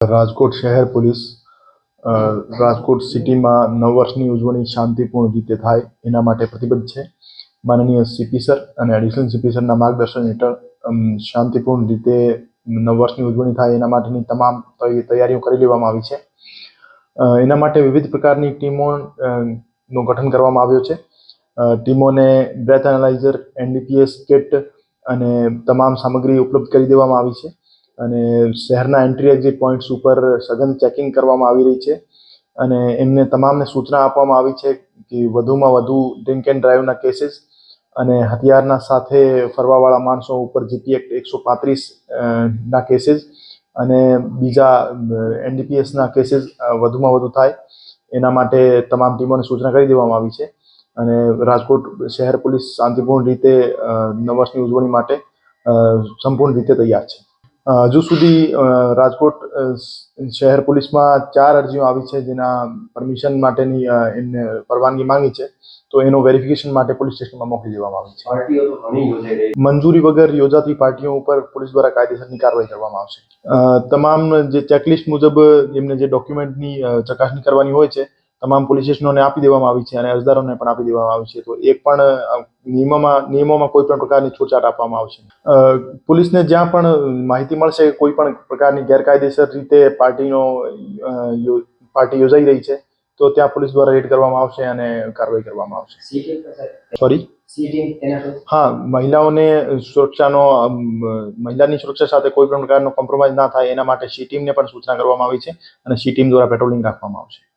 રાજકોટ શહેર પોલીસ રાજકોટ સિટીમાં નવ વર્ષની ઉજવણી શાંતિપૂર્ણ રીતે થાય એના માટે પ્રતિબદ્ધ છે. માનનીય સીપી સર અને એડિશનલ સીપી સરના માર્ગદર્શન હેઠળ શાંતિપૂર્ણ રીતે નવ વર્ષની ઉજવણી થાય એના માટેની તમામ તૈયારીઓ કરી લેવામાં આવી છે. એના માટે વિવિધ પ્રકારની ટીમોનું ગઠન કરવામાં આવ્યું છે. ટીમોને બ્રેથ એનાલાઇઝર, એનડીપીએસ કિટ અને તમામ સામગ્રી ઉપલબ્ધ કરી દેવામાં આવી છે. અને શહેરના એન્ટ્રી એક્ઝિટ પોઈન્ટ્સ ઉપર સઘન ચેકિંગ કરવામાં આવી રહી છે અને એમને તમામને સૂચના આપવામાં આવી છે કે વધુમાં વધુ ડ્રિંક એન્ડ ડ્રાઈવના કેસીસ અને હથિયારના સાથે ફરવાવાળા માણસો ઉપર જીપી એક્ટ 135 ના કેસીસ અને બીજા એનડીપીએસના કેસીસ વધુમાં વધુ થાય એના માટે તમામ ટીમોને સૂચના કરી દેવામાં આવી છે. અને રાજકોટ શહેર પોલીસ શાંતિપૂર્ણ રીતે નવ વર્ષની ઉજવણી માટે સંપૂર્ણ રીતે તૈયાર છે. હજુ સુધી રાજકોટ શહેર પોલીસમાં 4 અરજીઓ આવી છે જેના પરમિશન માટેની એમને પરવાનગી માંગી છે, તો એનો વેરિફિકેશન માટે પોલીસ સ્ટેશનમાં મોકલી દેવામાં આવી છે. પાર્ટીઓ તો ઘણી યોજાઈ રહી છે. મંજૂરી વગર યોજાતી પાર્ટીઓ ઉપર પોલીસ દ્વારા કાયદેસરની કાર્યવાહી કરવામાં આવશે. તમામ જે ચેકલિસ્ટ મુજબ એમને જે ડોક્યુમેન્ટની ચકાસણી કરવાની હોય છે તમામ પોલીસ સ્ટેશનોને આપી દેવામાં આવી છે અને અરજદારોને પણ આપી દેવામાં આવી છે. તો એક પણ નિયમોમાં કોઈ પણ પ્રકારની છૂટછાટ આપવામાં આવશે. પોલીસને જ્યાં પણ માહિતી મળશે કે કોઈ પણ પ્રકારની ગેરકાયદેસર રીતે પાર્ટી યોજાઈ રહી છે તો ત્યાં પોલીસ દ્વારા રેડ કરવામાં આવશે અને કાર્યવાહી કરવામાં આવશે. સોરી, હા, મહિલાની સુરક્ષા સાથે કોઈ પણ પ્રકારનો કોમ્પ્રોમાઇઝ ના થાય એના માટે સી ટીમને પણ સૂચના કરવામાં આવી છે અને સી ટીમ દ્વારા પેટ્રોલિંગ રાખવામાં આવશે.